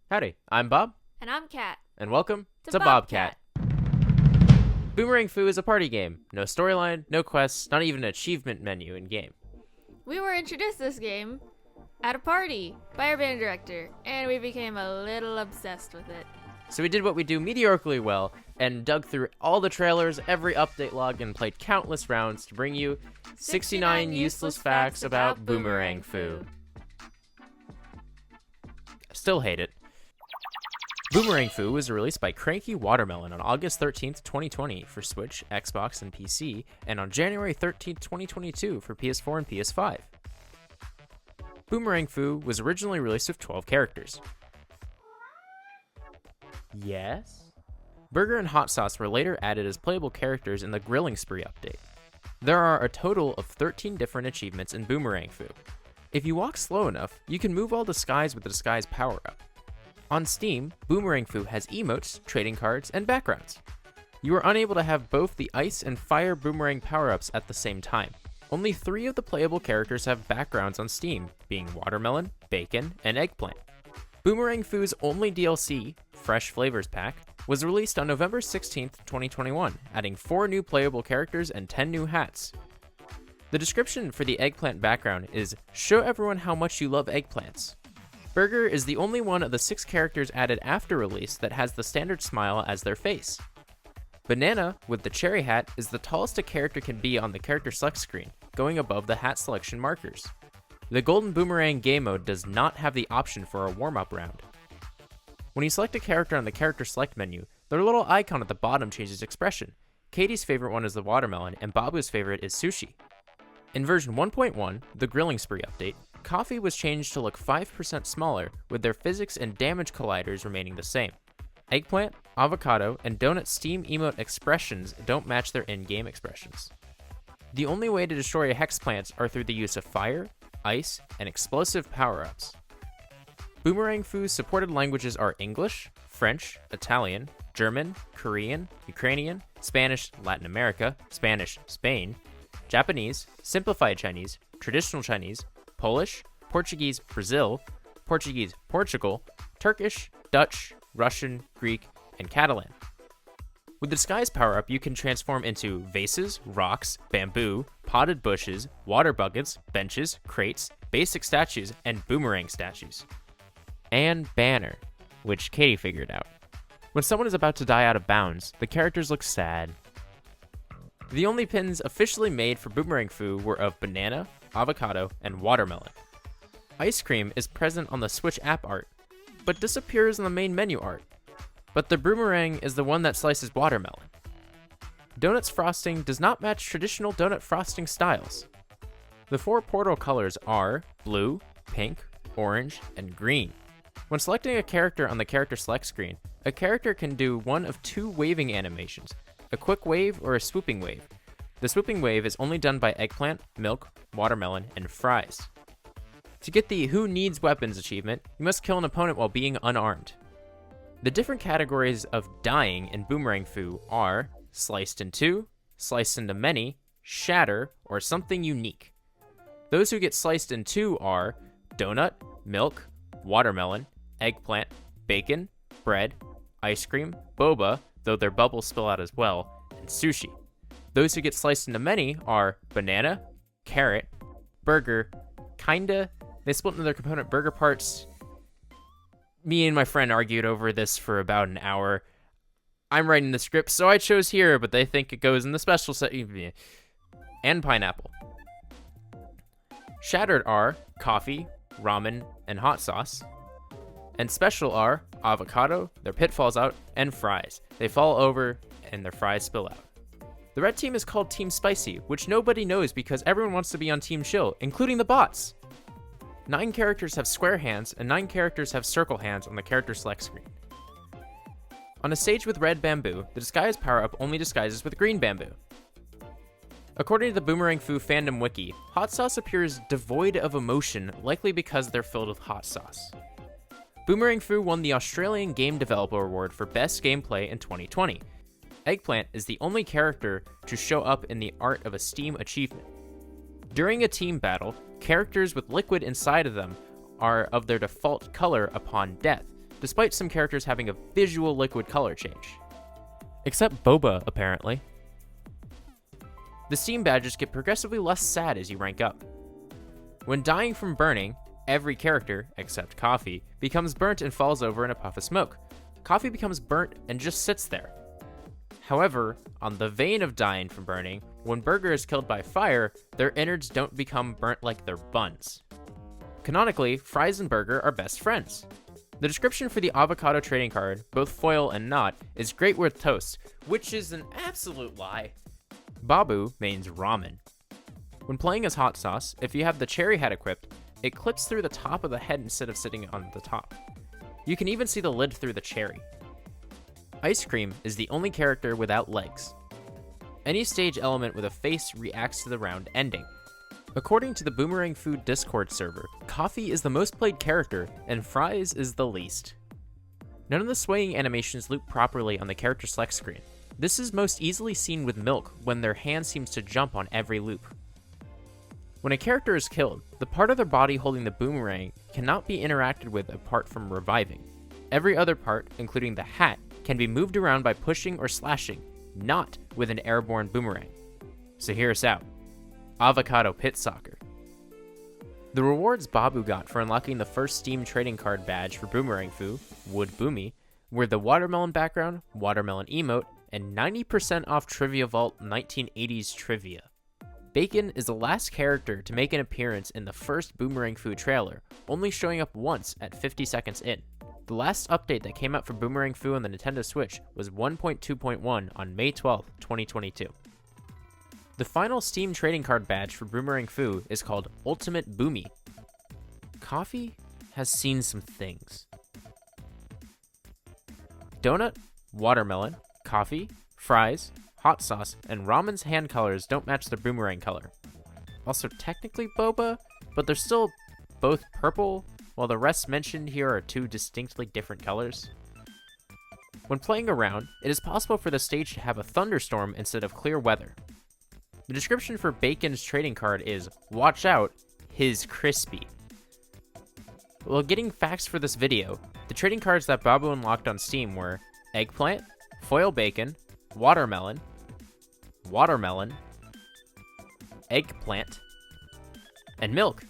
Howdy, I'm Bob, And I'm Kat. and welcome To to BobKat. Boomerang Fu is a party game. No storyline, no quests, not even an achievement menu in-game. We were introduced to this game at a party by our band director, and we became a little obsessed with it. So we did what we do mediocrely well, and dug through all the trailers, every update log, and played countless rounds to bring you 69 useless facts about Boomerang Fu. Still hate it. Boomerang Fu was released by Cranky Watermelon on August 13th, 2020 for Switch, Xbox, and PC, and on January 13th, 2022 for PS4 and PS5. Boomerang Fu was originally released with 12 characters. Yes? Burger and Hot Sauce were later added as playable characters in the Grilling Spree update. There are a total of 13 different achievements in Boomerang Fu. If you walk slow enough, you can move all disguise with the disguise power-up. On Steam, Boomerang Fu has emotes, trading cards, and backgrounds. You are unable to have both the ice and fire boomerang power-ups at the same time. Only 3 of the playable characters have backgrounds on Steam, being Watermelon, Bacon, and Eggplant. Boomerang Fu's only DLC, Fresh Flavors Pack, was released on November 16th, 2021, adding 4 new playable characters and 10 new hats. The description for the Eggplant background is, "Show everyone how much you love eggplants." Burger is the only one of the 6 characters added after release that has the standard smile as their face. Banana, with the cherry hat, is the tallest a character can be on the character select screen, going above the hat selection markers. The Golden Boomerang game mode does not have the option for a warm-up round. When you select a character on the character select menu, their little icon at the bottom changes expression. Katie's favorite one is the watermelon, and Babu's favorite is sushi. In version 1.1, the Grilling Spree update, Coffee was changed to look 5% smaller, with their physics and damage colliders remaining the same. Eggplant, avocado, and donut Steam emote expressions don't match their in-game expressions. The only way to destroy hex plants are through the use of fire, ice, and explosive power-ups. Boomerang Fu's supported languages are English, French, Italian, German, Korean, Ukrainian, Spanish, Latin America, Spanish, Spain, Japanese, Simplified Chinese, Traditional Chinese, Polish, Portuguese, Brazil, Portuguese, Portugal, Turkish, Dutch, Russian, Greek, and Catalan. With the disguise power-up, you can transform into vases, rocks, bamboo, potted bushes, water buckets, benches, crates, basic statues, and boomerang statues. And banner, which Katie figured out. When someone is about to die out of bounds, the characters look sad. The only pins officially made for Boomerang Fu were of banana, avocado, and watermelon. Ice cream is present on the Switch app art, but disappears on the main menu art. But the boomerang is the one that slices watermelon. Donut's frosting does not match traditional donut frosting styles. The 4 portal colors are blue, pink, orange, and green. When selecting a character on the character select screen, a character can do one of 2 waving animations, a quick wave or a swooping wave. The swooping wave is only done by eggplant, milk, watermelon, and fries. To get the Who Needs Weapons achievement, you must kill an opponent while being unarmed. The different categories of dying in Boomerang Fu are sliced in 2, sliced into many, shatter, or something unique. Those who get sliced in 2 are donut, milk, watermelon, eggplant, bacon, bread, ice cream, boba, though their bubbles spill out as well, and sushi. Those who get sliced into many are banana, carrot, burger, kinda. They split into their component burger parts. Me and my friend argued over this for about an hour. I'm writing the script, so I chose here, but they think it goes in the special set. And pineapple. Shattered are coffee, ramen, and hot sauce. And special are avocado, their pit falls out, and fries. They fall over, and their fries spill out. The red team is called Team Spicy, which nobody knows because everyone wants to be on Team Chill, including the bots. 9 characters have square hands, and 9 characters have circle hands on the character select screen. On a stage with red bamboo, the disguise power-up only disguises with green bamboo. According to the Boomerang Fu fandom wiki, hot sauce appears devoid of emotion, likely because they're filled with hot sauce. Boomerang Fu won the Australian Game Developer Award for Best Gameplay in 2020. Eggplant is the only character to show up in the art of a Steam achievement. During a team battle, characters with liquid inside of them are of their default color upon death, despite some characters having a visual liquid color change. Except Boba, apparently. The Steam badges get progressively less sad as you rank up. When dying from burning, every character, except Coffee, becomes burnt and falls over in a puff of smoke. Coffee becomes burnt and just sits there. However, on the vein of dying from burning, when Burger is killed by fire, their innards don't become burnt like their buns. Canonically, Fries and Burger are best friends. The description for the avocado trading card, both foil and not, is great with toast, which is an absolute lie. Bobbu means ramen. When playing as hot sauce, if you have the cherry head equipped, it clips through the top of the head instead of sitting on the top. You can even see the lid through the cherry. Ice Cream is the only character without legs. Any stage element with a face reacts to the round ending. According to the Boomerang Fu Discord server, Coffee is the most played character, and Fries is the least. None of the swaying animations loop properly on the character select screen. This is most easily seen with Milk when their hand seems to jump on every loop. When a character is killed, the part of their body holding the boomerang cannot be interacted with apart from reviving. Every other part, including the hat, can be moved around by pushing or slashing, not with an airborne boomerang. So hear us out. Avocado Pit Soccer. The rewards Bobbu got for unlocking the first Steam trading card badge for Boomerang Foo, Wood Boomy, were the watermelon background, watermelon emote, and 90% off Trivia Vault 1980s trivia. Bacon is the last character to make an appearance in the first Boomerang Fu trailer, only showing up once at 50 seconds in. The last update that came out for Boomerang Fu on the Nintendo Switch was 1.2.1 on May 12, 2022. The final Steam trading card badge for Boomerang Fu is called Ultimate Boomy. Coffee has seen some things. Donut, watermelon, coffee, fries, hot sauce, and ramen's hand colors don't match their boomerang color. Also technically boba, but they're still both purple, while the rest mentioned here are two distinctly different colors. When playing around, it is possible for the stage to have a thunderstorm instead of clear weather. The description for Bacon's trading card is, "Watch out, his crispy." While getting facts for this video, the trading cards that Bobbu unlocked on Steam were eggplant, foil bacon, watermelon, watermelon, eggplant, and milk.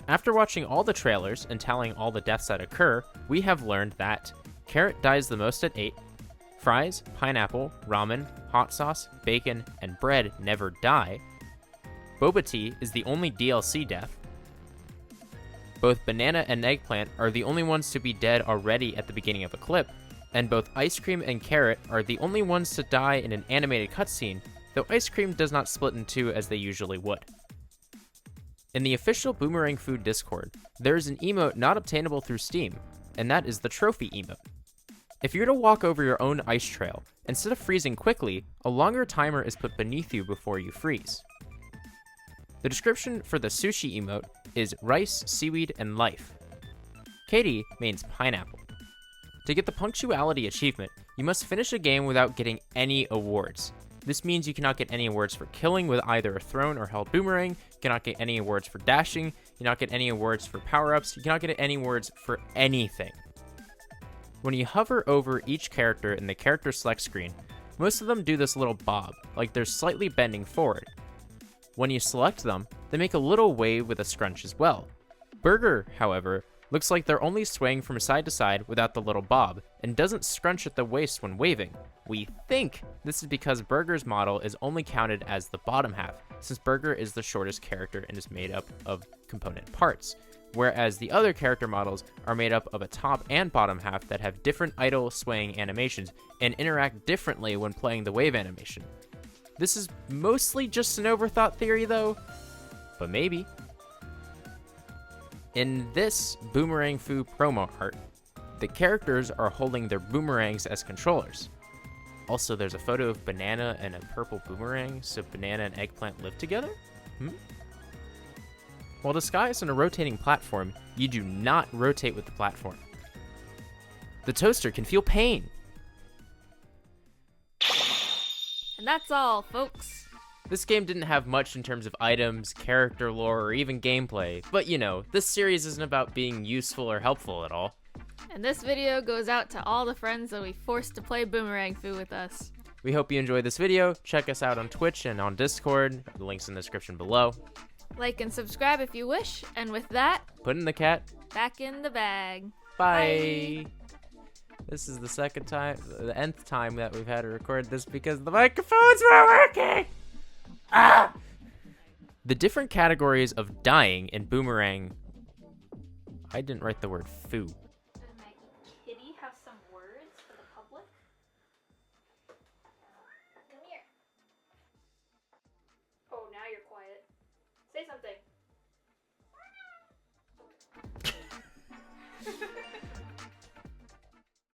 After watching all the trailers and tallying all the deaths that occur, we have learned that Carrot dies the most at 8, fries, pineapple, ramen, hot sauce, bacon, and bread never die, Boba Tea is the only DLC death, both banana and eggplant are the only ones to be dead already at the beginning of a clip, and both Ice Cream and Carrot are the only ones to die in an animated cutscene, though Ice Cream does not split in two as they usually would. In the official Boomerang Fu Discord, there is an emote not obtainable through Steam, and that is the trophy emote. If you're to walk over your own ice trail, instead of freezing quickly, a longer timer is put beneath you before you freeze. The description for the sushi emote is rice, seaweed, and life. KT means pineapple. To get the punctuality achievement, you must finish a game without getting any awards. This means you cannot get any awards for killing with either a thrown or held boomerang, you cannot get any awards for dashing, you cannot get any awards for power-ups, you cannot get any awards for anything. When you hover over each character in the character select screen, most of them do this little bob, like they're slightly bending forward. When you select them, they make a little wave with a scrunch as well. Burger, however, looks like they're only swaying from side to side without the little bob, and doesn't scrunch at the waist when waving. We think this is because Burger's model is only counted as the bottom half, since Burger is the shortest character and is made up of component parts, whereas the other character models are made up of a top and bottom half that have different idle swaying animations and interact differently when playing the wave animation. This is mostly just an overthought theory though, but maybe. In this Boomerang Fu promo art, the characters are holding their boomerangs as controllers. Also, there's a photo of banana and a purple boomerang, so banana and eggplant live together? While disguised on a rotating platform, you do not rotate with the platform. The toaster can feel pain. And that's all, folks. This game didn't have much in terms of items, character lore, or even gameplay, but you know, this series isn't about being useful or helpful at all. And this video goes out to all the friends that we forced to play Boomerang Fu with us. We hope you enjoyed this video. Check us out on Twitch and on Discord. The link's in the description below. Like and subscribe if you wish. And with that, Putting the cat back in the bag. Bye. This is the second time, the nth time that we've had to record this because the microphones weren't working. Ah! The different categories of dying in Boomerang. I didn't write the word foo.